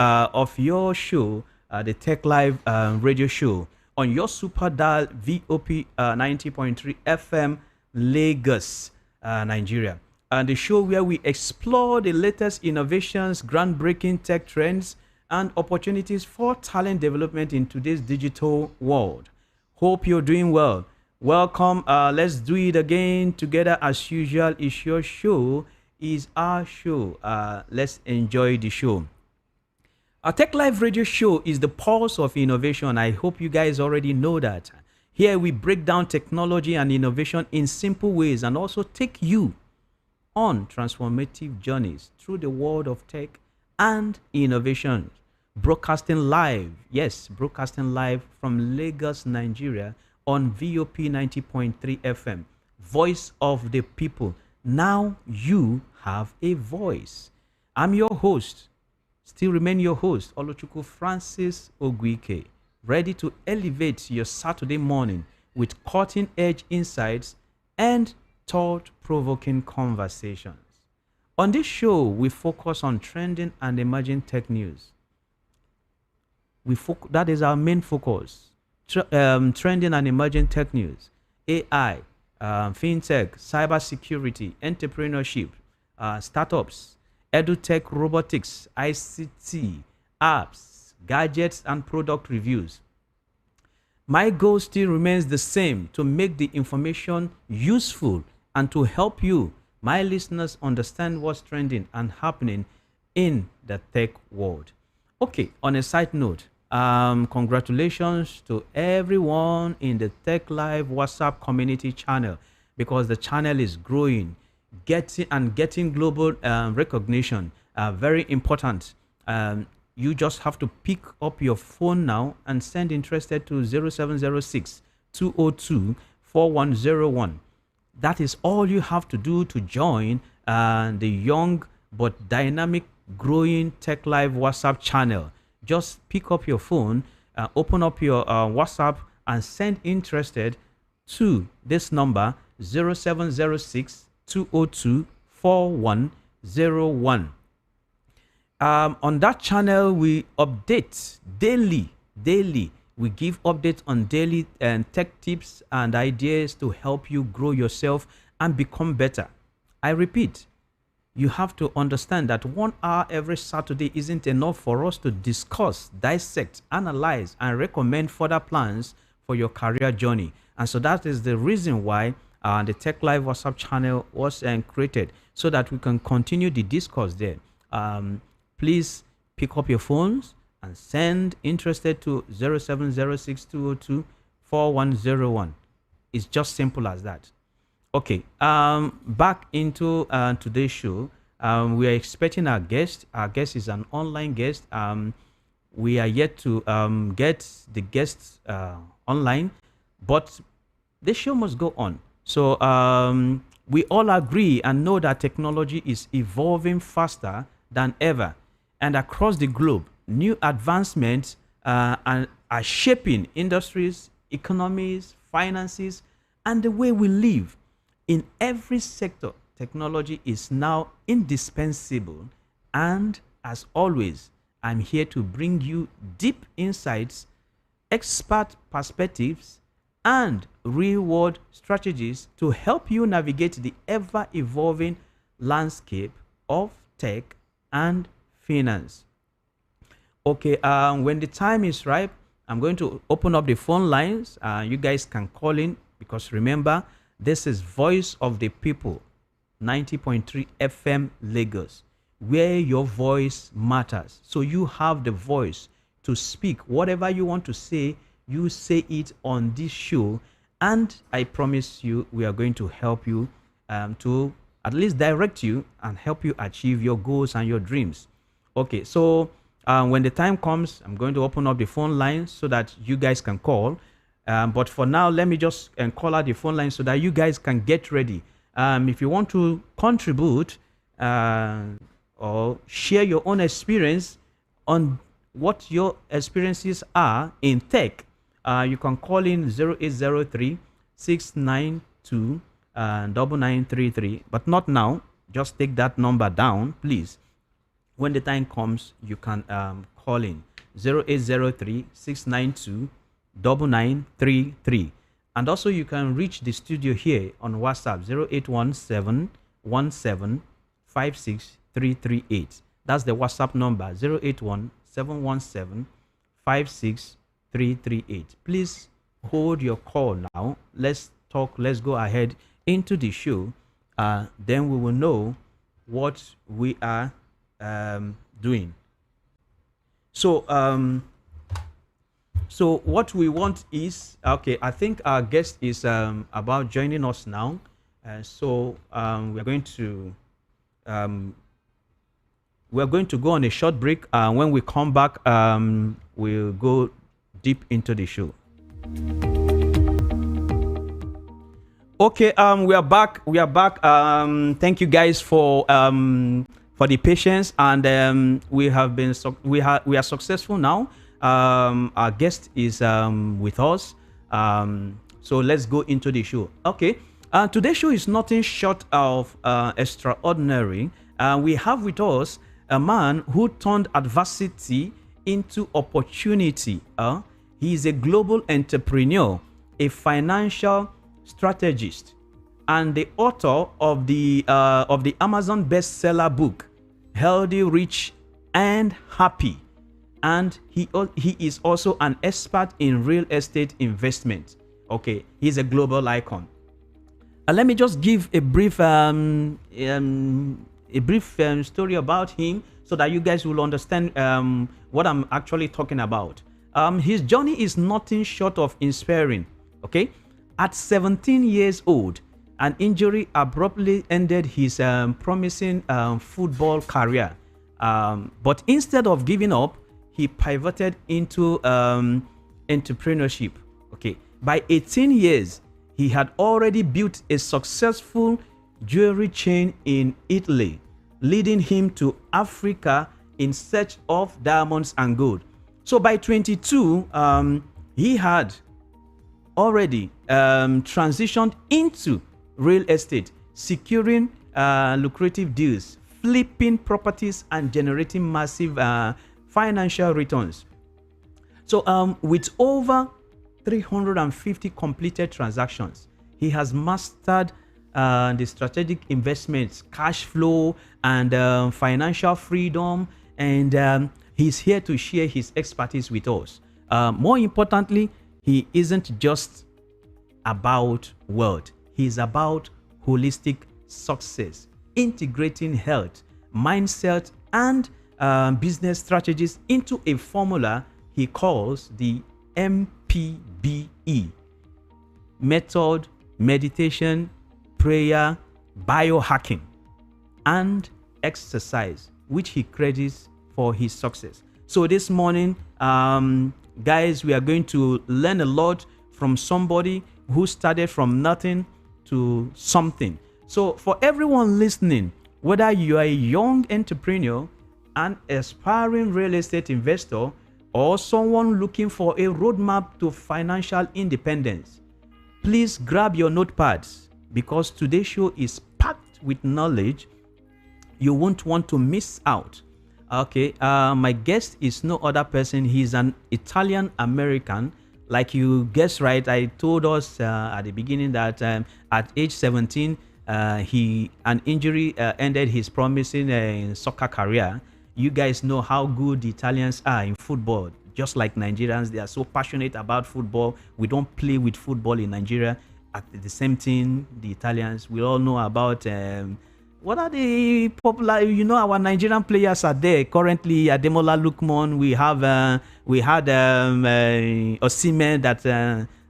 of your show, the Tech Live radio show on your super dial VOP 90.3 FM, Lagos, Nigeria. And the show where we explore the latest innovations, groundbreaking tech trends, and opportunities for talent development in today's digital world. Hope you're doing well. Welcome. Let's do it again together as usual. It's your show, is our show. Let's enjoy the show. Our Tech Live radio show is the pulse of innovation. I hope you guys already know that. Here we break down technology and innovation in simple ways and also take you on transformative journeys through the world of tech and innovation. Broadcasting live, yes, broadcasting live from Lagos, Nigeria on VOP 90.3 FM, Voice of the People. Now you have a voice. I'm your host, still remain your host, Olochukwu Francis Ogwike, ready to elevate your Saturday morning with cutting-edge insights and thought-provoking conversations. On this show, we focus on trending and emerging tech news. That is our main focus. Trending and emerging tech news, AI, fintech, cybersecurity, entrepreneurship, startups, edutech, robotics, ICT, apps, gadgets, and product reviews. My goal still remains the same: to make the information useful and to help you, my listeners, understand what's trending and happening in the tech world. Okay, on a side note, congratulations to everyone in the Tech Live WhatsApp community channel, because the channel is growing, getting global recognition. Very important. You just have to pick up your phone now and send interested to 0706 202 4101. That is all you have to do to join the young but dynamic growing Tech Live WhatsApp channel. Just pick up your phone, open up your WhatsApp and send interested to this number 0706 202 4101. On that channel, we update daily. We give updates on daily tech tips and ideas to help you grow yourself and become better. I repeat, you have to understand that 1 hour every Saturday isn't enough for us to discuss, dissect, analyze, and recommend further plans for your career journey. And so that is the reason why the Tech Live WhatsApp channel was created, so that we can continue the discourse there. Please pick up your phones and send interested to 0706 202 4101. It's just simple as that. Okay, back into today's show. We are expecting our guest. Our guest is an online guest. We are yet to get the guests online, but the show must go on. So we all agree and know that technology is evolving faster than ever, and across the globe, new advancements are shaping industries, economies, finances, and the way we live. In every sector, technology is now indispensable. And as always, I'm here to bring you deep insights, expert perspectives, and real-world strategies to help you navigate the ever-evolving landscape of tech and finance. Okay, when the time is ripe, I'm going to open up the phone lines. You guys can call in, because remember, this is Voice of the People, 90.3 FM Lagos, where your voice matters. So you have the voice to speak. Whatever you want to say, you say it on this show. And I promise you, we are going to help you to at least direct you and help you achieve your goals and your dreams. Okay, so when the time comes, I'm going to open up the phone line so that you guys can call. But for now, let me just call out the phone line so that you guys can get ready. If you want to contribute or share your own experience on what your experiences are in tech, you can call in 0803 692 9933. But not now. Just take that number down, please. When the time comes, you can call in 0803-692-9933. And also you can reach the studio here on WhatsApp 0817175638. That's the WhatsApp number 0817175638. Please hold your call now. Let's talk. Let's go ahead into the show. Then we will know what we are doing. So what we want is, okay, I think our guest is about joining us now. We're going to go on a short break. When we come back, we'll go deep into the show. Okay, we are back. Thank you guys for the patience, and we are successful now. Our guest is with us. So let's go into the show. Okay, today's show is nothing short of extraordinary. We have with us a man who turned adversity into opportunity. He is a global entrepreneur, a financial strategist, and the author of the Amazon bestseller book, Healthy, Rich, and Happy. And he is also an expert in real estate investment. Okay, he's a global icon. Let me just give a brief story about him so that you guys will understand what I'm actually talking about. His journey is nothing short of inspiring. Okay, at 17 years old, an injury abruptly ended his promising football career. But instead of giving up, he pivoted into entrepreneurship. Okay, by 18 years, he had already built a successful jewelry chain in Italy, leading him to Africa in search of diamonds and gold. So by 22, he had already transitioned into real estate, securing lucrative deals, flipping properties, and generating massive financial returns. So with over 350 completed transactions, he has mastered the strategic investments, cash flow, and financial freedom, and he's here to share his expertise with us. More importantly, he isn't just about wealth. He's about holistic success, integrating health, mindset, and business strategies into a formula he calls the MPBE: method, meditation, prayer, biohacking, and exercise, which he credits for his success. So this morning, guys, we are going to learn a lot from somebody who started from nothing to something. So for everyone listening, whether you are a young entrepreneur, an aspiring real estate investor, or someone looking for a roadmap to financial independence, please grab your notepads, because today's show is packed with knowledge you won't want to miss out. Okay, my guest is no other person. He's an Italian American. Like you guessed right, I told us at the beginning that at age 17, an injury ended his promising soccer career. You guys know how good the Italians are in football. Just like Nigerians, they are so passionate about football. We don't play with football in Nigeria. At the same thing, the Italians, we all know about what are the popular, our Nigerian players are there currently. Ademola Lookman, we had Osimhen that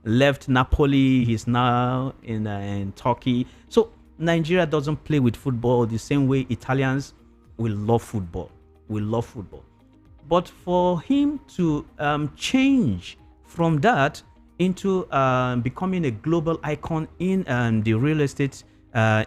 left Napoli. He's now in Turkey. So Nigeria doesn't play with football the same way Italians will love football. But for him to change from that into becoming a global icon in the real estate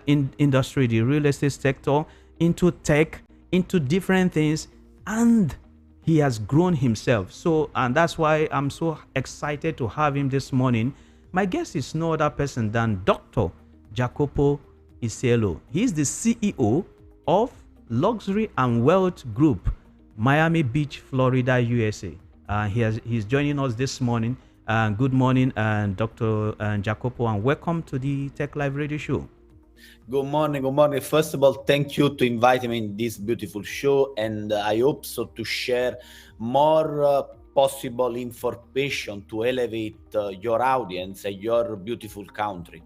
industry, the real estate sector, into tech, into different things, and he has grown himself. So, and that's why I'm so excited to have him this morning. My guest is no other person than Dr. Jacopo Iselo. He's the CEO of Luxury and Wealth Group, Miami Beach, Florida, USA. He's joining us this morning. Good morning, Dr. Jacopo, and welcome to the Tech Live Radio Show. Good morning. Good morning. First of all, thank you to invite me in this beautiful show, and I hope so to share more possible information to elevate your audience and your beautiful country.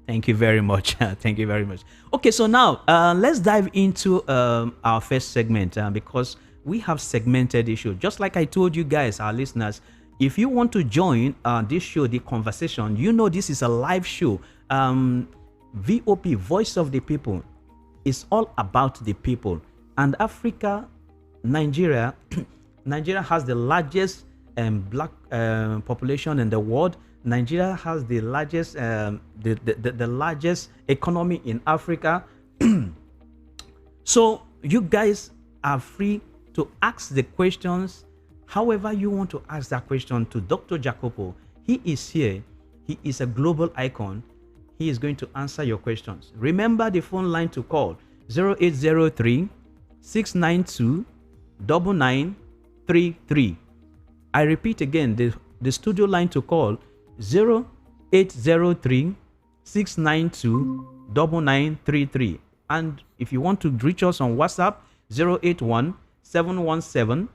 Thank you very much. Thank you very much. Okay, so now let's dive into our first segment because we have segmented the show. Just like I told you guys, our listeners, if you want to join this show, the conversation, you know this is a live show. VOP, Voice of the People, is all about the people. And Africa, Nigeria, Nigeria has the largest black population in the world. Nigeria has the largest the largest economy in Africa. So you guys are free to ask the questions however you want to ask that question to Dr. Jacopo. He is here. He is a global icon. He is going to answer your questions. Remember the phone line to call 0803 692 9933. I repeat again, the studio line to call 0803 692 9933. And if you want to reach us on WhatsApp, 081 717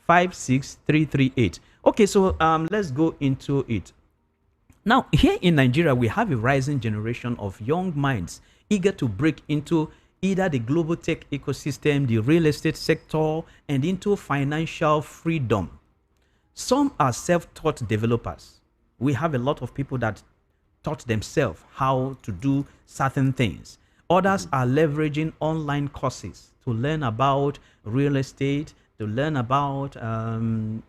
56338. Okay, so let's go into it. Now, here in Nigeria, we have a rising generation of young minds eager to break into either the global tech ecosystem, the real estate sector, and into financial freedom. Some are self-taught developers. We have a lot of people that taught themselves how to do certain things. Others are leveraging online courses to learn about real estate, to learn about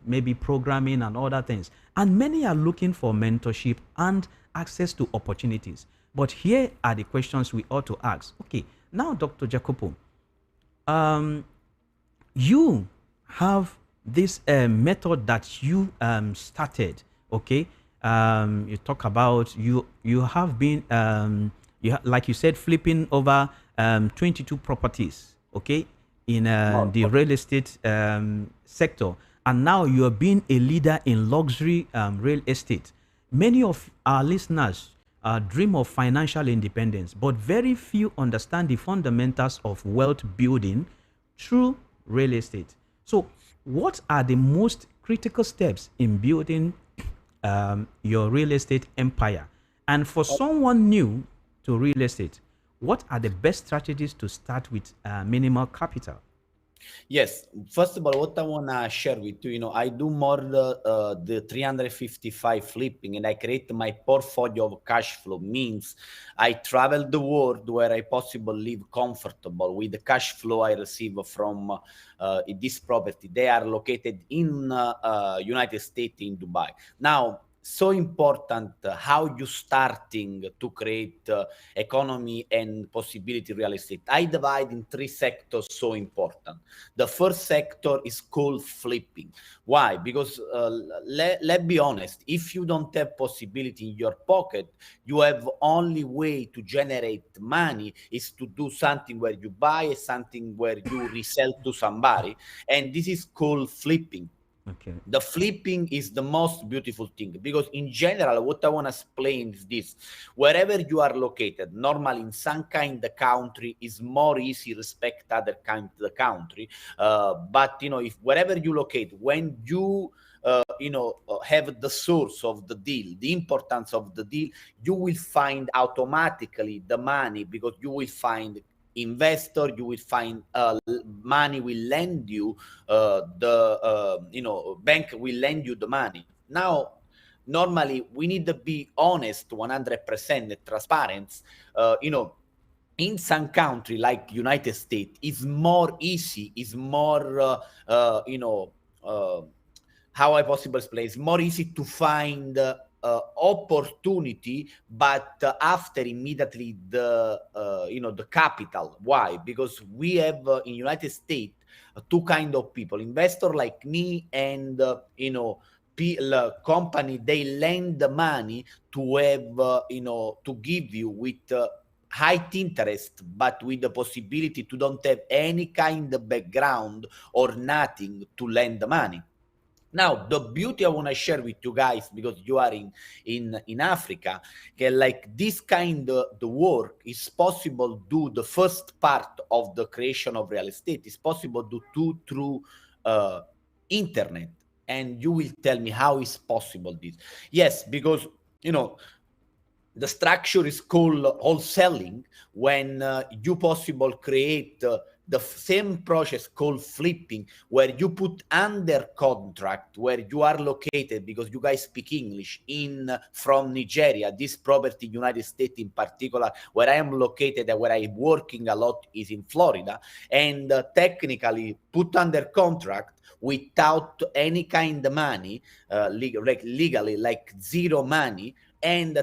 maybe programming and other things. And many are looking for mentorship and access to opportunities. But here are the questions we ought to ask. Okay, now, Dr. Jacopo, you have this method that you started. Okay, you talk about you have been like you said, flipping over 22 properties. Okay, in the real estate sector, and now you are being a leader in luxury real estate. Many of our listeners dream of financial independence, but very few understand the fundamentals of wealth building through real estate. So, what are the most critical steps in building your real estate empire? And for someone new to real estate, what are the best strategies to start with minimal capital? Yes, first of all, what I want to share with you, I do more the 355 flipping, and I create my portfolio of cash flow. Means I travel the world where I possibly live comfortable with the cash flow I receive from this property. They are located in United States, in Dubai. Now, so important how you starting to create economy and possibility real estate. I divide in three sectors so important. The first sector is called flipping. Why? Because let's be honest, if you don't have possibility in your pocket, you have only way to generate money is to do something where you buy, something where you resell to somebody, and this is called flipping. Okay. The flipping is the most beautiful thing, because in general what I want to explain is this: wherever you are located, normally in some kind of country is more easy respect other kind of the country, but if wherever you locate, when you have the source of the deal, the importance of the deal, you will find automatically the money, because you will find investor, you will find money will lend you, bank will lend you the money. Now, normally we need to be honest 100% transparent. In some country like United States, it's more easy, it's more how I possibly explain, it's more easy to find opportunity, but after immediately the capital. Why? Because we have in United States two kind of people: investor like me, and company, they lend the money to have to give you with high interest, but with the possibility to don't have any kind of background or nothing to lend the money. Now, the beauty I want to share with you guys, because you are in Africa, okay, like this kind of the work is possible do the first part of the creation of real estate is possible to do through uh, internet. And you will tell me how is possible this? Yes, because you know the structure is called wholesaling when you possible create the same process called flipping, where you put under contract where you are located, because you guys speak English, in from Nigeria, this property United States in particular, where I am located and where I'm working a lot is in Florida, and technically put under contract without any kind of money, legally, like zero money, and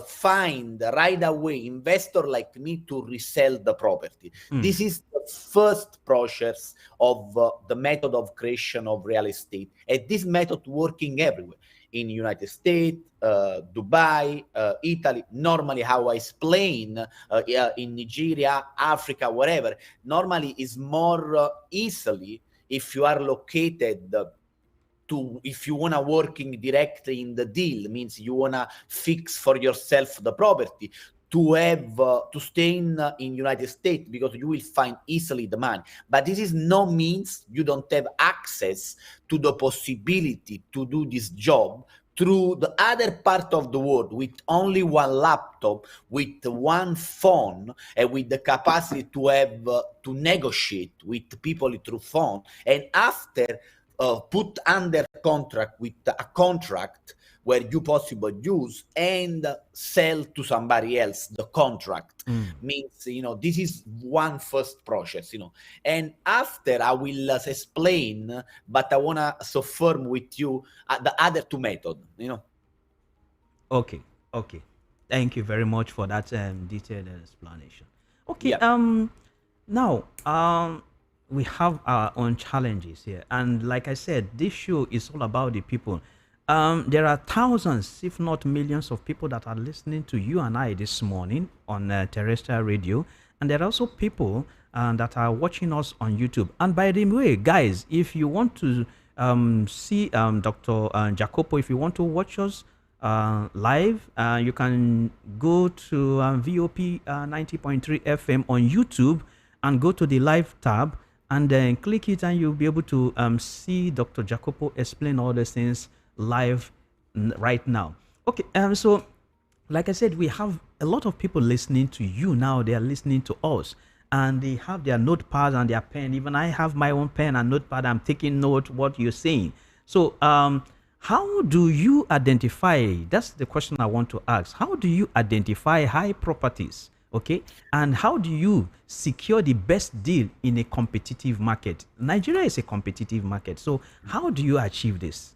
find right away investor like me to resell the property. This is the first process of the method of creation of real estate, and this method working everywhere in United States, Dubai, Italy. Normally, how I explain in Nigeria, Africa, wherever, normally is more easily if you are located to, if you want to working directly in the deal, means you want to fix for yourself the property, to have to stay in United States, because you will find easily the money. But this is no means you don't have access to the possibility to do this job through the other part of the world with only one laptop, with one phone, and with the capacity to have to negotiate with people through phone, and after put under contract with a contract where you possible use and sell to somebody else the contract. Means, this is one first process, and after I will explain, but I want to confirm with you the other two methods. Okay, okay. Thank you very much for that detailed explanation. Okay, Yeah. now we have our own challenges here, and like I said, this show is all about the people. There are thousands, if not millions, of people that are listening to you and I this morning on terrestrial radio, and there are also people that are watching us on YouTube. And by the way, guys, if you want to see Dr. Jacopo, if you want to watch us live, you can go to VOP 90.3 FM on YouTube and go to the live tab and then click it, and you'll be able to see Dr. Jacopo explain all these things live right now. Okay, so like I said, we have a lot of people listening to you now. They are listening to us, and they have their notepad and their pen. Even I have my own pen and notepad. I'm taking note what you're saying. So, how do you identify? That's the question I want to ask. How do you identify high properties? Okay, and how do you secure the best deal in a competitive market? Nigeria is a competitive market. So, how do you achieve this?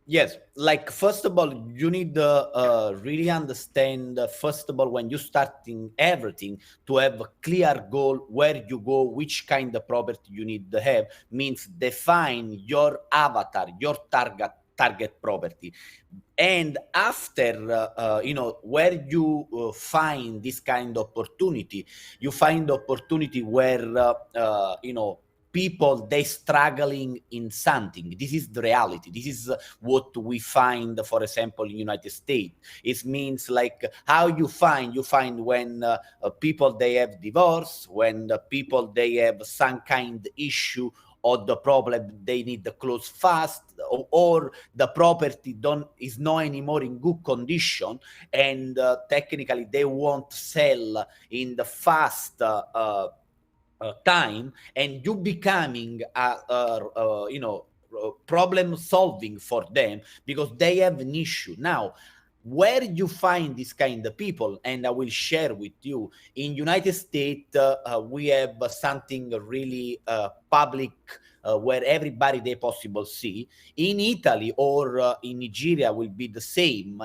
Yes, like first of all, you need to really understand, first of all, when you starting everything, to have a clear goal, where you go, which kind of property you need to have, means define your avatar, your target property. And after, where you find this kind of opportunity, you find opportunity where, people, they struggling in something. This is the reality. This is what we find, for example, in United States. It means like how you find when people, they have divorce, when the people, they have some kind issue or the problem, they need to close fast, or the property is not anymore in good condition, and technically they won't sell in the fast time, and you becoming problem solving for them, because they have an issue. Now, where you find this kind of people, and I will share with you, in United States, we have something really public, where everybody they possible see. In Italy or in Nigeria will be the same.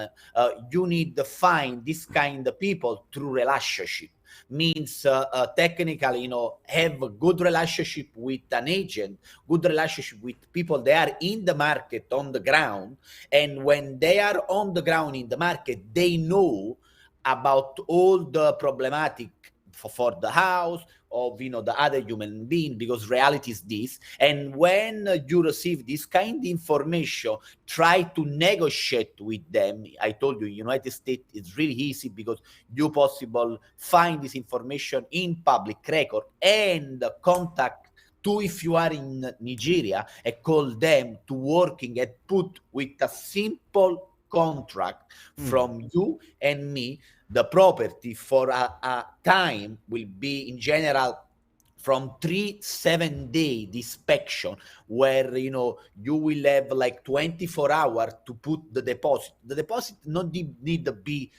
You need to find this kind of people through relationship. Means technically, have a good relationship with an agent, good relationship with people they are in the market on the ground, and when they are on the ground in the market, they know about all the problematic for the house of the other human being, because reality is this. And when you receive this kind of information, try to negotiate with them. I told you, United States is really easy because you possible find this information in public record and contact to, if you are in Nigeria, and call them to working and put with a simple contract Mm. from you and me. The property for a time will be in general from 3 7 day inspection, where you will have like 24 hours to put the deposit. The deposit not need to be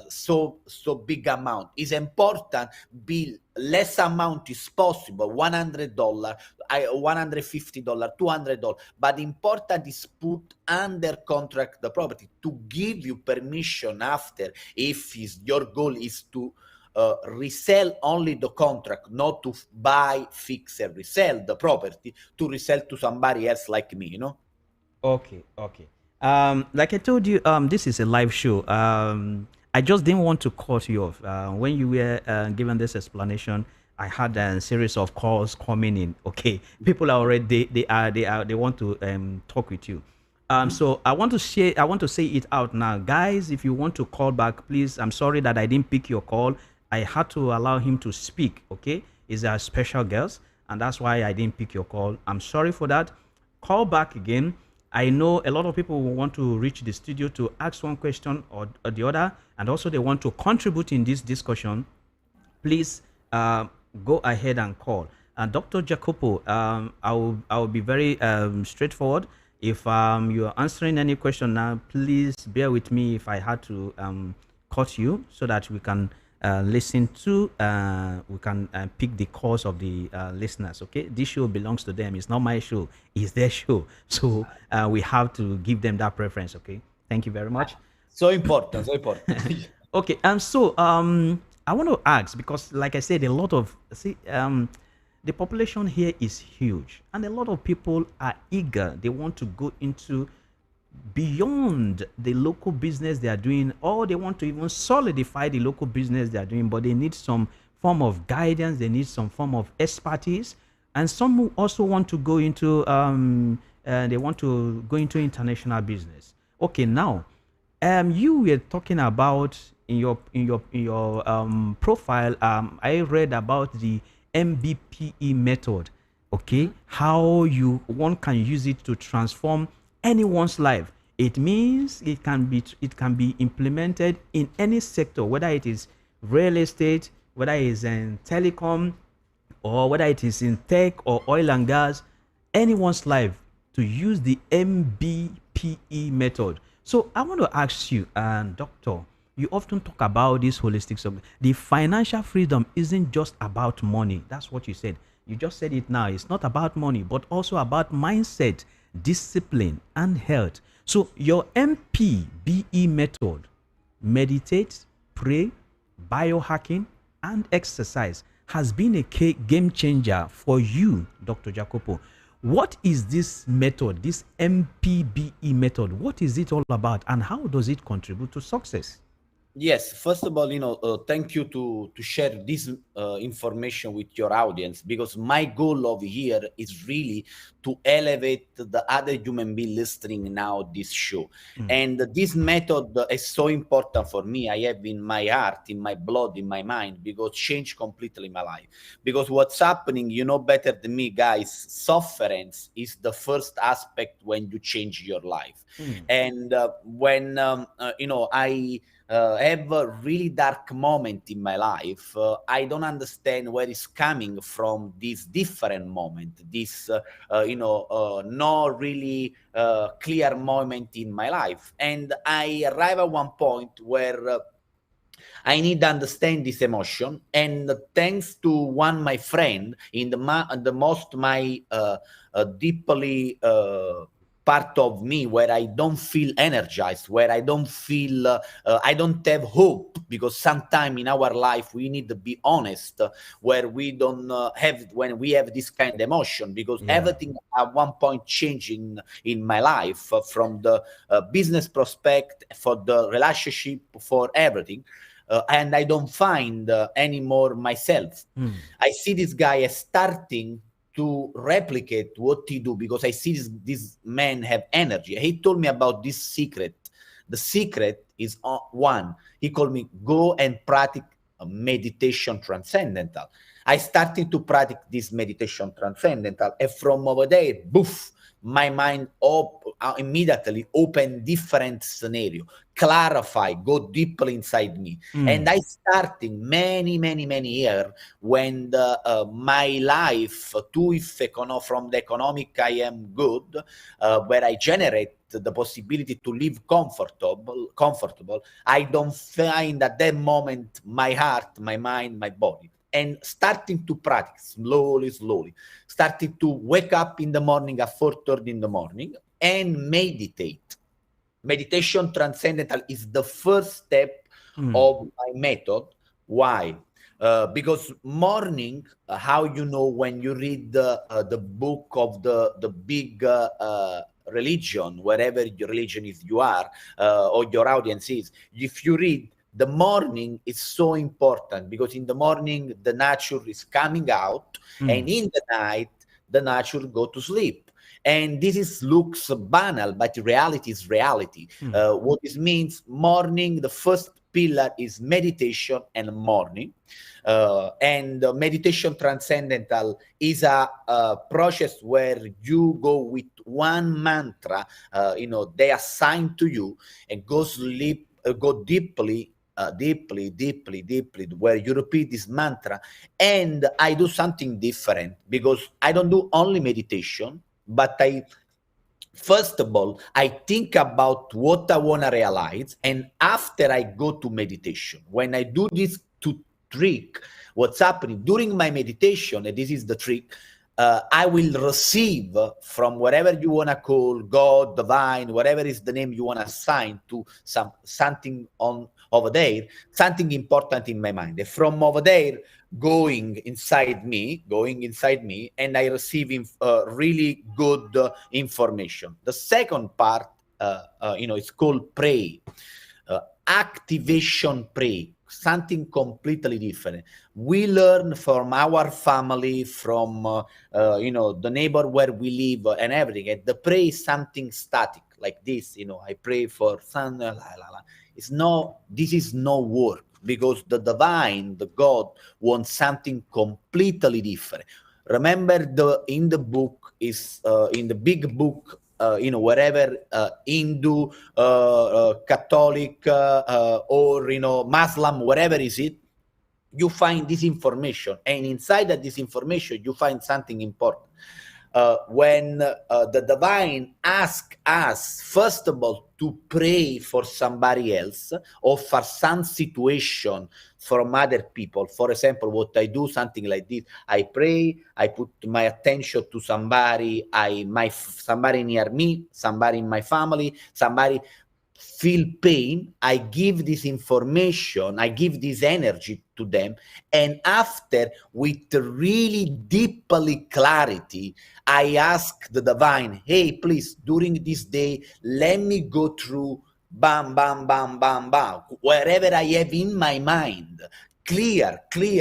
so big amount. Is important be less amount is possible, $100, $150, $200, but important is put under contract the property to give you permission after, if your goal is to resell only the contract, not to buy, fix, and resell the property, to resell to somebody else like me. Okay, okay. Like I told you, this is a live show. I just didn't want to cut you off. When you were given this explanation, I had a series of calls coming in. Okay, people are already they want to talk with you. So I want to share. I want to say it out now, guys. If you want to call back, please. I'm sorry that I didn't pick your call. I had to allow him to speak. Okay, he's a special guest, and that's why I didn't pick your call. I'm sorry for that. Call back again. I know a lot of people will want to reach the studio to ask one question or the other, and also they want to contribute in this discussion. Please go ahead and call. Dr. Jacopo, I will be very straightforward. If you're answering any question now, please bear with me if I had to cut you so that we can listen to, we can pick the calls of the listeners. Okay, this show belongs to them. It's not my show. It's their show. So we have to give them that preference. Okay. Thank you very much. So important, so important. Okay, and so I want to ask, because like I said, a lot of the population here is huge, and a lot of people are eager. They want to go into beyond the local business they are doing, or they want to even solidify the local business they are doing, but they need some form of guidance, they need some form of expertise, and some who also want to go into they want to go into international business. Okay, now you were talking about in your profile. I read about the MBPE method. Okay, how you one can use it to transform anyone's life. It means it can be implemented in any sector, whether it is real estate, whether it is in telecom, or whether it is in tech or oil and gas, anyone's life, to use the MBPE method. So I want to ask you, doctor, you often talk about this holistic subject. The financial freedom isn't just about money. That's what you said. You just said it now. It's not about money, but also about mindset, discipline, and health. So your MPBE method: meditate, pray, biohacking, and exercise, has been a game changer for you, Dr. Jacopo. What is this method, this MPBE method? What is it all about, and how does it contribute to success? Yes, first of all, thank you to share this information with your audience, because my goal over here is really to elevate the other human being listening now this show. And this method is so important for me. I have in my heart, in my blood, in my mind, because changed completely my life. Because what's happening, you know better than me, guys, sufferance is the first aspect when you change your life. And when I have a really dark moment in my life, I don't understand where it's coming from, this different moment, this no really clear moment in my life. And I arrive at one point where I need to understand this emotion. And thanks to one my friend in the most my deeply part of me where I don't feel energized, where I don't feel, I don't have hope, because sometime in our life we need to be honest, where we don't have, when we have this kind of emotion, because Yeah. everything at one point changing in my life, from the business prospect, for the relationship, for everything. And I don't find anymore myself. I see this guy as starting to replicate what he do, because I see this man have energy. He told me about this secret. The secret is one. He called me, go and practice meditation transcendental. I started to practice this meditation transcendental, and from over there, boof, my mind immediately open different scenario, clarify, go deeply inside me. And I starting many years when my life, to if from the economic I am good, where I generate the possibility to live comfortable, I don't find at that moment my heart, my mind, my body. And starting to practice slowly, starting to wake up in the morning at 4:30 in the morning and meditate. Meditation transcendental is the first step of my method. Why? Because morning, how you know when you read the book of the big religion, wherever your religion is you are, or your audience is, if you read, the morning is so important, because in the morning the nature is coming out, and in the night the nature go to sleep. And this is looks banal, but reality is reality. What this means, morning, the first pillar is meditation and morning. And meditation transcendental is a process where you go with one mantra, they assign to you, and go sleep, go deeply, where you repeat this mantra. And I do something different, because I don't do only meditation, but first of all, I think about what I want to realize. And after I go to meditation, when I do this to trick, what's happening during my meditation, and this is the trick, I will receive from whatever you want to call God, divine, whatever is the name you want to assign to something on over there, something important in my mind. And from over there, going inside me, and I receive really good information. The second part, it's called pray, activation pray, something completely different. We learn from our family, from the neighbor where we live, and everything. And the pray is something static, like this. I pray for son. This is no work, because the divine, the God, wants something completely different. Remember, in the book is in the big book, wherever Hindu, Catholic, or Muslim, whatever is it, you find this information, and inside of this information you find something important. When the divine asks us, first of all, to pray for somebody else, or for some situation from other people. For example, what I do, something like this: I pray, I put my attention to somebody, somebody near me, somebody in my family, somebody feel pain. I give this information, I give this energy to them, and after, with really deeply clarity, I ask the divine, hey, please, during this day, let me go through bam, bam, bam, bam, bam, wherever I have in my mind. Clear,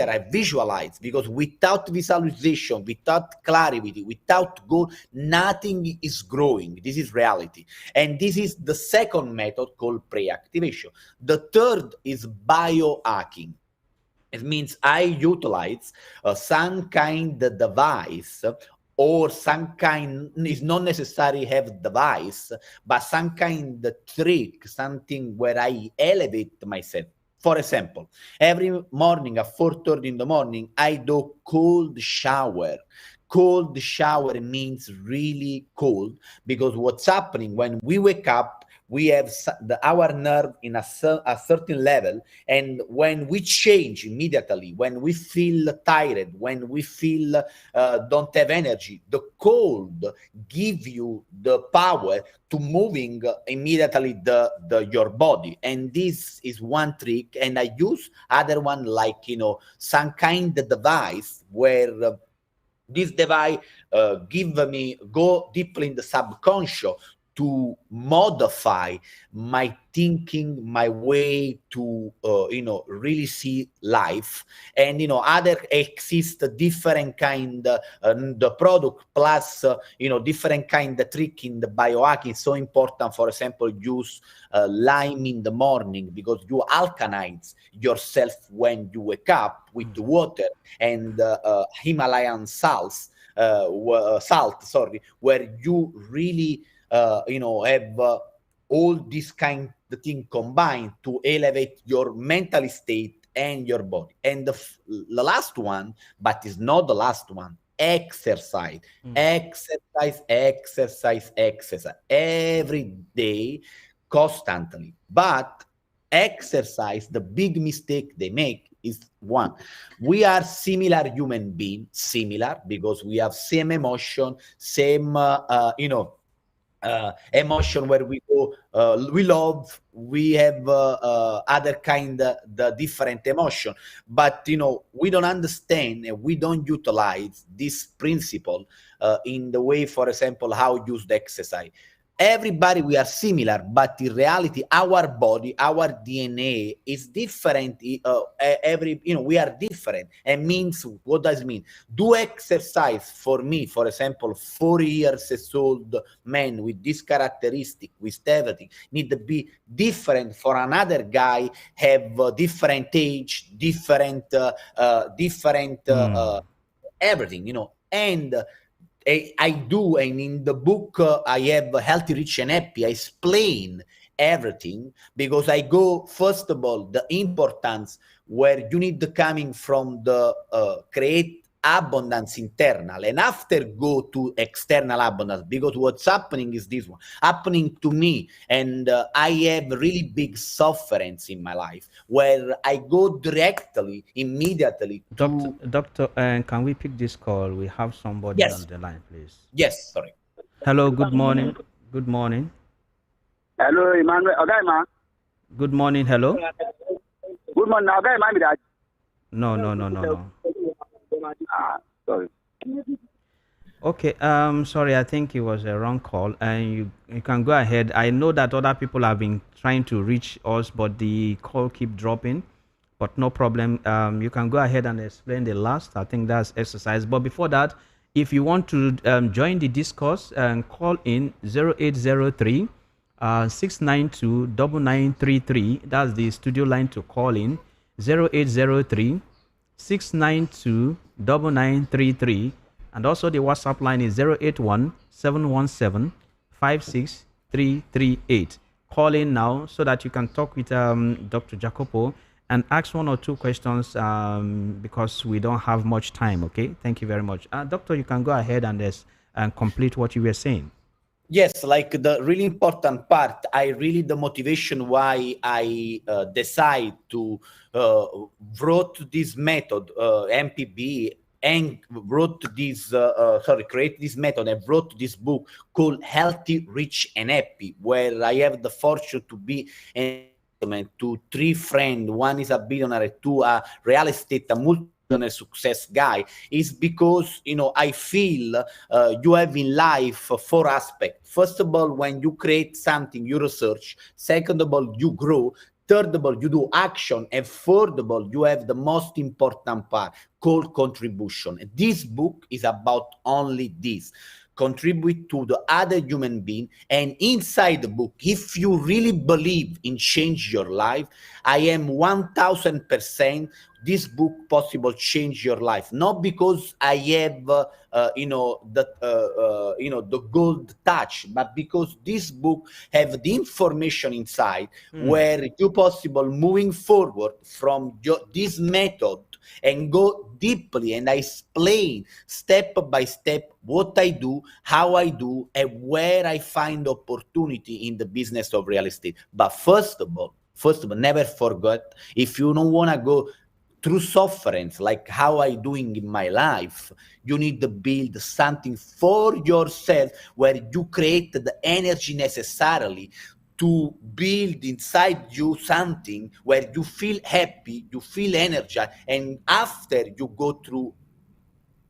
I visualize, because without visualization, without clarity, without goal, nothing is growing. This is reality. And this is the second method, called pre-activation. The third is biohacking. It means I utilize some kind of device, or some kind, is not necessary have device, but some kind of trick, something where I elevate myself. For example, every morning at 4:30 in the morning, I do cold shower. Cold shower means really cold, because what's happening when we wake up, we have our nerve in a certain level, and when we change immediately, when we feel tired, when we feel don't have energy, the cold give you the power to moving immediately your body. And this is one trick, and I use other one, like some kind of device where this device give me go deeply in the subconscious to modify my thinking, my way to really see life. And other exist different kind the product plus different kind of trick in the biohacking. So important, for example, use lime in the morning, because you alkalize yourself when you wake up with water and Himalayan salts, salt, where you really have all this kind of thing combined to elevate your mental state and your body. And the last one, but is not the last one, exercise. Exercise every day, constantly. But exercise, the big mistake they make is one: we are similar human beings, similar because we have same emotion, same emotion, where we go, we love, we have other kind the different emotion. But we don't understand, and we don't utilize this principle in the way, for example, how use the exercise. Everybody, we are similar, but in reality our body, our DNA is different. We are different. And means, what does it mean? Do exercise for me, for example, 4 years old man with this characteristic, with everything, need to be different for another guy, have different age, different everything. And I do, and in the book I have Healthy, Rich, and Happy. I explain everything, because I go, first of all, the importance where you need the coming from the create abundance internal, and after go to external abundance, because what's happening is this one happening to me, and I have really big sufferance in my life, where I go directly, immediately to Doctor, can we pick this call? We have somebody on yes, the line, please. yes, sorry. Hello, good morning. Good morning. Hello, Emmanuel. Okay, man. Good morning. Hello. Good morning. Okay, man. No. Sorry. Okay, sorry, I think it was a wrong call, and you can go ahead. I know that other people have been trying to reach us, but the call keep dropping. But no problem. You can go ahead and explain the last. I think that's exercise. But before that, if you want to join the discourse, call in 0803 692 9933. That's the studio line to call in. 0803 692 9933. And also the WhatsApp line is 081 717 56338. Call in now so that you can talk with Dr. Jacopo and ask one or two questions because we don't have much time. Okay, thank you very much. Doctor, you can go ahead and complete what you were saying. Yes, like the really important part, the motivation why I decide to wrote this method, MPB, and wrote this, create this method, and wrote this book called Healthy, Rich, and Happy, where I have the fortune to be to 3 friends. One is a billionaire, 2 a real estate, a multi success guy, is because I feel you have in life 4 aspects. First of all, when you create something, you research. Second of all, you grow. Third of all, you do action. And fourth of all, you have the most important part called contribution. This book is about only this: contribute to the other human being. And inside the book, if you really believe in change your life, I am 1000% this book possible change your life. Not because I have the gold touch, but because this book have the information inside where you possible moving forward from this method and go deeply, and I explain step by step what I do, how I do, and where I find opportunity in the business of real estate. But first of all, never forget, if you don't want to go through sufferance like how I doing in my life, you need to build something for yourself where you create the energy necessarily to build inside you something where you feel happy, you feel energized, and after you go through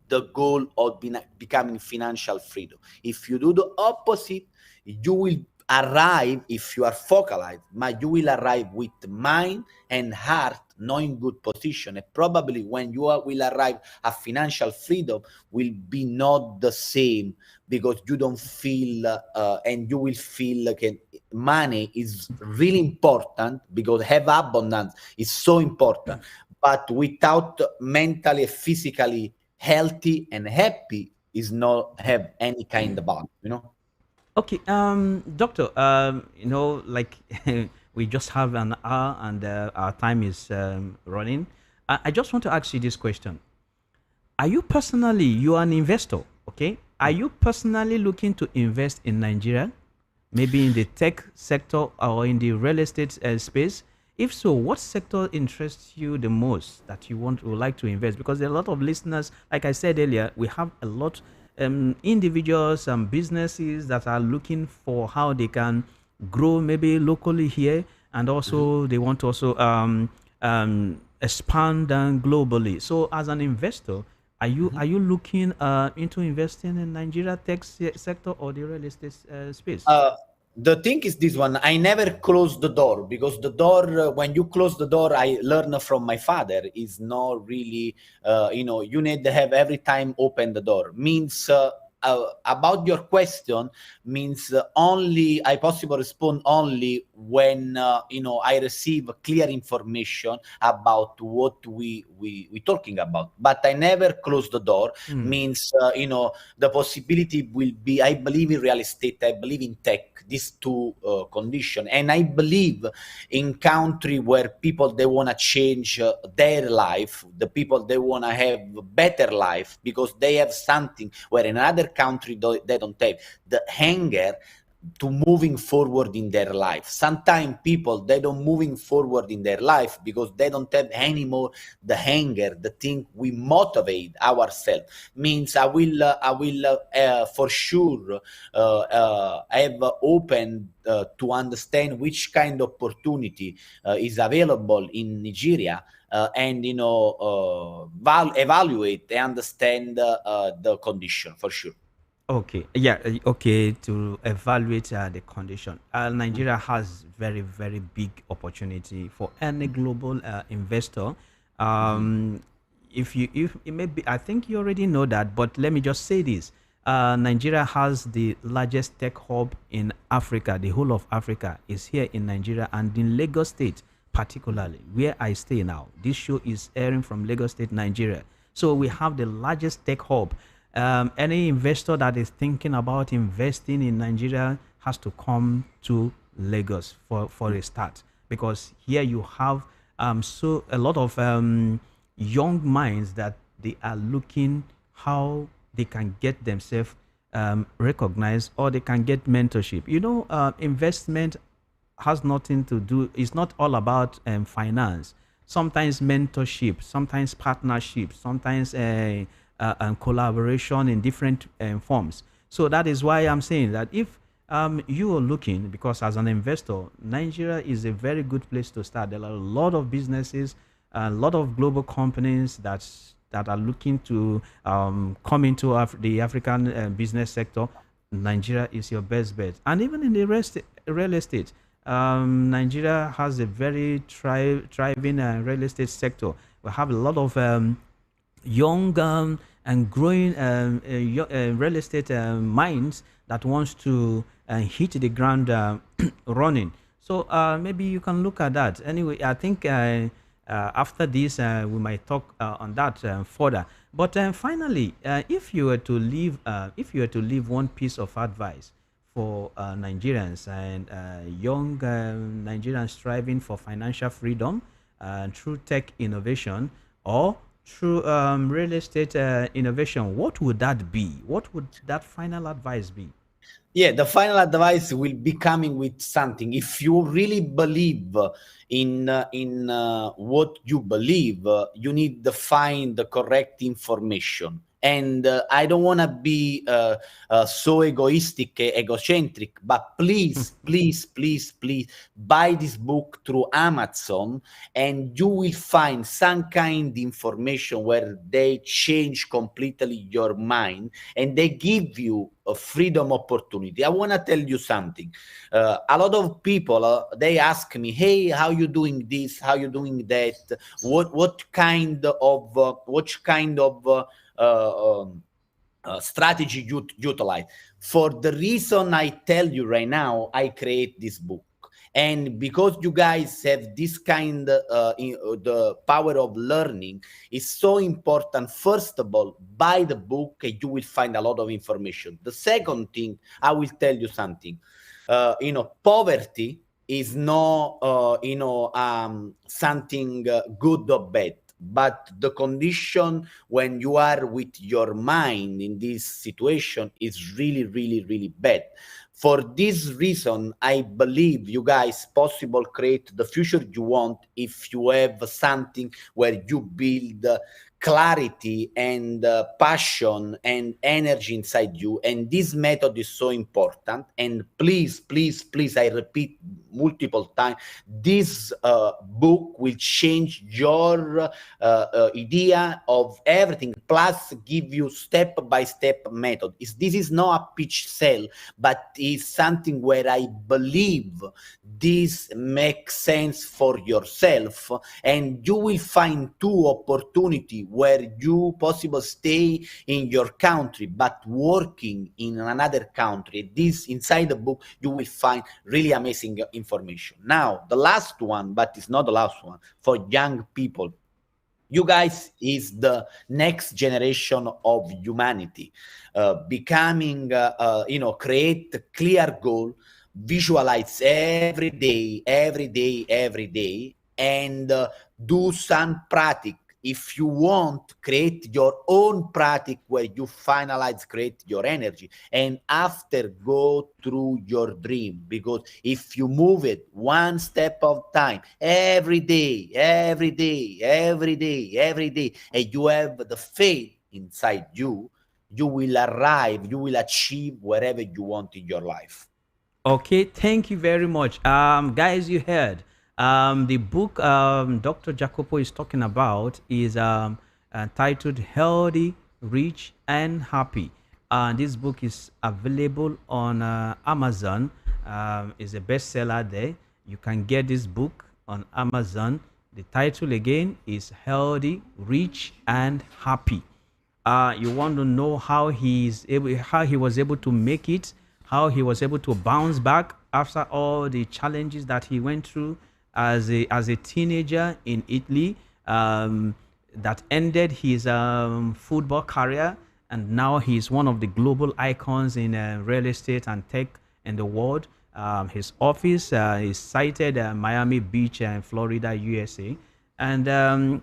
the goal of becoming financial freedom. If you do the opposite, you will arrive, if you are focalized, but you will arrive with mind and heart not in good position. And probably when you will arrive at financial freedom will be not the same, because you don't feel and you will feel like money is really important, because have abundance is so important, but without mentally physically healthy and happy is not have any kind of balance. Okay, doctor, like we just have an hour and our time is running. I just want to ask you this question. Are you personally, you are an investor, okay? Are you personally looking to invest in Nigeria, maybe in the tech sector or in the real estate space? If so, what sector interests you the most that you would like to invest? Because there are a lot of listeners, like I said earlier, we have a lot individuals and businesses that are looking for how they can grow maybe locally here, and also they want to also expand globally. So as an investor, are you looking into investing in Nigeria tech sector or the real estate space? The thing is this one, I never close the door, because the door, when you close the door, I learn from my father, is not really, you need to have every time open the door. Means about your question, means only I possible respond only when I receive clear information about what we talking about. But I never close the door. Means the possibility will be. I believe in real estate. I believe in tech. These two condition, and I believe in country where people they want to change their life. The people they want to have better life, because they have something where in another country they don't have, the hunger to moving forward in their life. Sometimes people they don't moving forward in their life because they don't have anymore the hunger, the thing we motivate ourselves. Means I will for sure have open to understand which kind of opportunity is available in Nigeria, and evaluate and understand the condition for sure. Okay, yeah, okay, to evaluate the condition. Nigeria has very, very big opportunity for any global investor. If it may be, I think you already know that, but let me just say this. Nigeria has the largest tech hub in Africa. The whole of Africa is here in Nigeria, and in Lagos State, particularly where I stay now. This show is airing from Lagos State, Nigeria. So we have the largest tech hub. Any investor that is thinking about investing in Nigeria has to come to Lagos for a start, because here you have so a lot of young minds that they are looking how they can get themselves recognized, or they can get mentorship. Investment has nothing to do, it's not all about finance. Sometimes mentorship, sometimes partnership, sometimes and collaboration in different forms. So that is why I'm saying that if you are looking, because as an investor, Nigeria is a very good place to start. There are a lot of businesses, a lot of global companies that are looking to come into the African business sector. Nigeria is your best bet. And even in the real estate, Nigeria has a very thriving real estate sector. We have a lot of young and growing real estate minds that wants to hit the ground running. So maybe you can look at that. Anyway, I think after this we might talk on that further. But finally, if you were to leave one piece of advice for Nigerians and young Nigerians striving for financial freedom through tech innovation, or through real estate innovation, what would that be? What would that final advice be? Yeah, the final advice will be coming with something. If you really believe in what you believe, you need to find the correct information. And I don't want to be so egoistic, egocentric, but please, please, please, please buy this book through Amazon, and you will find some kind of information where they change completely your mind and they give you a freedom opportunity. I want to tell you something. A lot of people they ask me, "Hey, how you doing this? How you doing that? What kind of strategy you utilize?" For the reason I tell you right now, I create this book. And because you guys have this kind the power of learning is so important. First of all, buy the book and you will find a lot of information. The second thing, I will tell you something. Poverty is not something good or bad, but the condition when you are with your mind in this situation is really, really, really bad. For this reason, I believe you guys possible create the future you want if you have something where you build clarity and passion and energy inside you. And this method is so important. And please, please, please, I repeat multiple times, this book will change your idea of everything, plus give you step-by-step method. This is not a pitch sell, but is something where I believe this makes sense for yourself, and you will find two opportunity where you possible stay in your country but working in another country. This inside the book you will find really amazing information. Now the last one, but it's not the last one, for young people. You guys is the next generation of humanity. Becoming create a clear goal, visualize every day, and do some practice. If you want, create your own practice where you finalize, create your energy, and after go through your dream. Because if you move it one step of time, every day, and you have the faith inside you, you will arrive, you will achieve wherever you want in your life. Okay, thank you very much. Guys, you heard the book Dr. Jacopo is talking about is titled Healthy, Rich, and Happy. This book is available on Amazon. It's a bestseller there. You can get this book on Amazon. The title again is Healthy, Rich, and Happy. You want to know how he was able to make it, how he was able to bounce back after all the challenges that he went through as a teenager in Italy, that ended his football career, and now he's one of the global icons in real estate and tech in the world. His office is sited Miami Beach, Florida, USA, and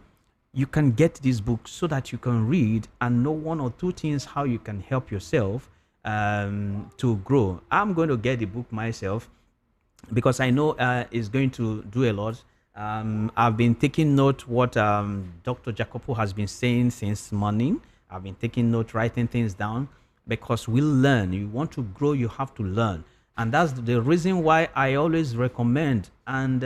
you can get this book so that you can read and know one or two things how you can help yourself to grow. I'm going to get the book myself because I know it's going to do a lot. I've been taking note what Dr. Jacopo has been saying since morning. I've been taking note, writing things down, because we'll learn. You want to grow, you have to learn. And that's the reason why I always recommend and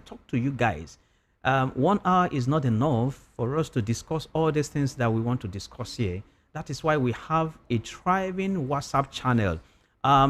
talk to you guys. 1 hour is not enough for us to discuss all these things that we want to discuss here. That is why we have a thriving WhatsApp channel.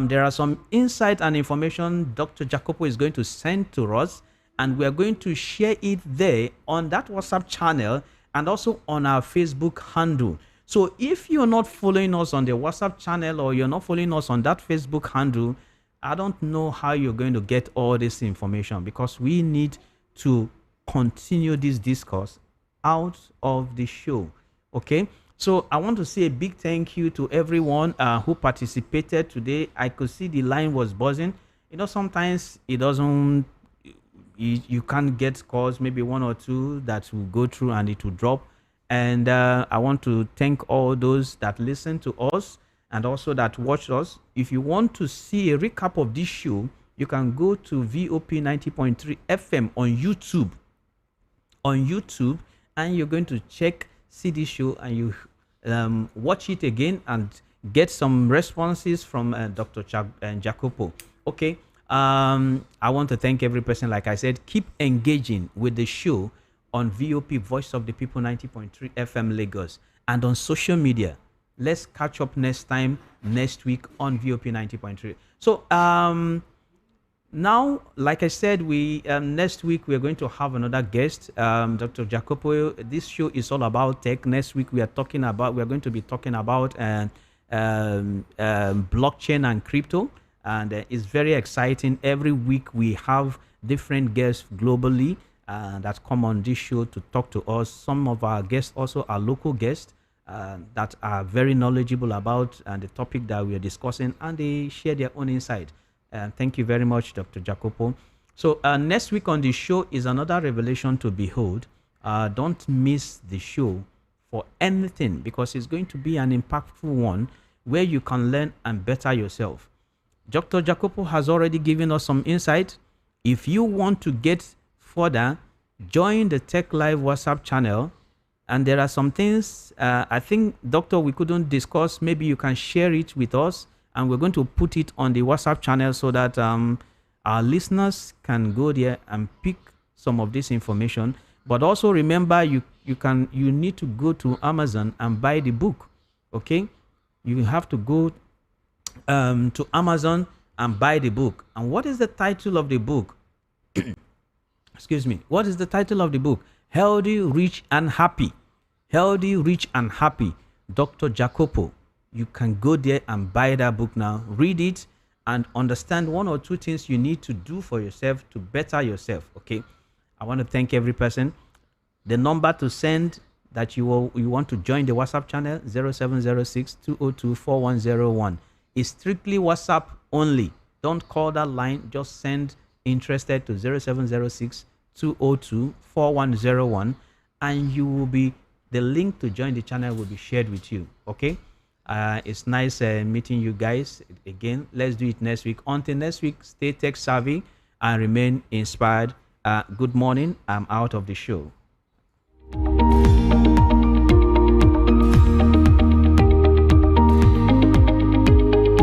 There are some insight and information Dr. Jacopo is going to send to us, and we are going to share it there on that WhatsApp channel and also on our Facebook handle. So if you're not following us on the WhatsApp channel or you're not following us on that Facebook handle, I don't know how you're going to get all this information, because we need to continue this discourse out of the show. Okay, so I want to say a big thank you to everyone who participated today. I could see the line was buzzing. Sometimes it doesn't, you can't get calls, maybe one or two that will go through and it will drop. And I want to thank all those that listen to us and also that watch us. If you want to see a recap of this show, you can go to VOP 90.3 FM on YouTube. And you're going to see this show, and you watch it again and get some responses from Dr. Jacopo. Okay. I want to thank every person. Like I said, keep engaging with the show on VOP Voice of the People 90.3 FM Lagos and on social media. Let's catch up next week on VOP 90.3. So now, like I said, we next week we are going to have another guest, Dr. Jacopo. This show is all about tech. Next week we are going to be talking about blockchain and crypto, and it's very exciting. Every week we have different guests globally that come on this show to talk to us. Some of our guests also are local guests that are very knowledgeable about the topic that we are discussing, and they share their own insight. Thank you very much, Dr. Jacopo. So next week on the show is another revelation to behold. Don't miss the show for anything, because it's going to be an impactful one where you can learn and better yourself. Dr. Jacopo has already given us some insight. If you want to get further, join the Tech Live WhatsApp channel. And there are some things I think, Doctor, we couldn't discuss. Maybe you can share it with us, and we're going to put it on the WhatsApp channel so that our listeners can go there and pick some of this information. But also remember, you need to go to Amazon and buy the book. Okay, you have to go to Amazon and buy the book. And what is the title of the book? Excuse me. What is the title of the book? Healthy, Rich, and Happy. Healthy, Rich, and Happy. Dr. Jacopo. You can go there and buy that book now. Read it and understand one or two things you need to do for yourself to better yourself. Okay. I want to thank every person. The number to send that you want to join the WhatsApp channel, 0706-202-4101. Is strictly WhatsApp only. Don't call that line. Just send interested to 0706-202-4101, and the link to join the channel will be shared with you. Okay. It's nice meeting you guys again. Let's do it next week. Until next week, stay tech savvy and remain inspired. Good morning. I'm out of the show.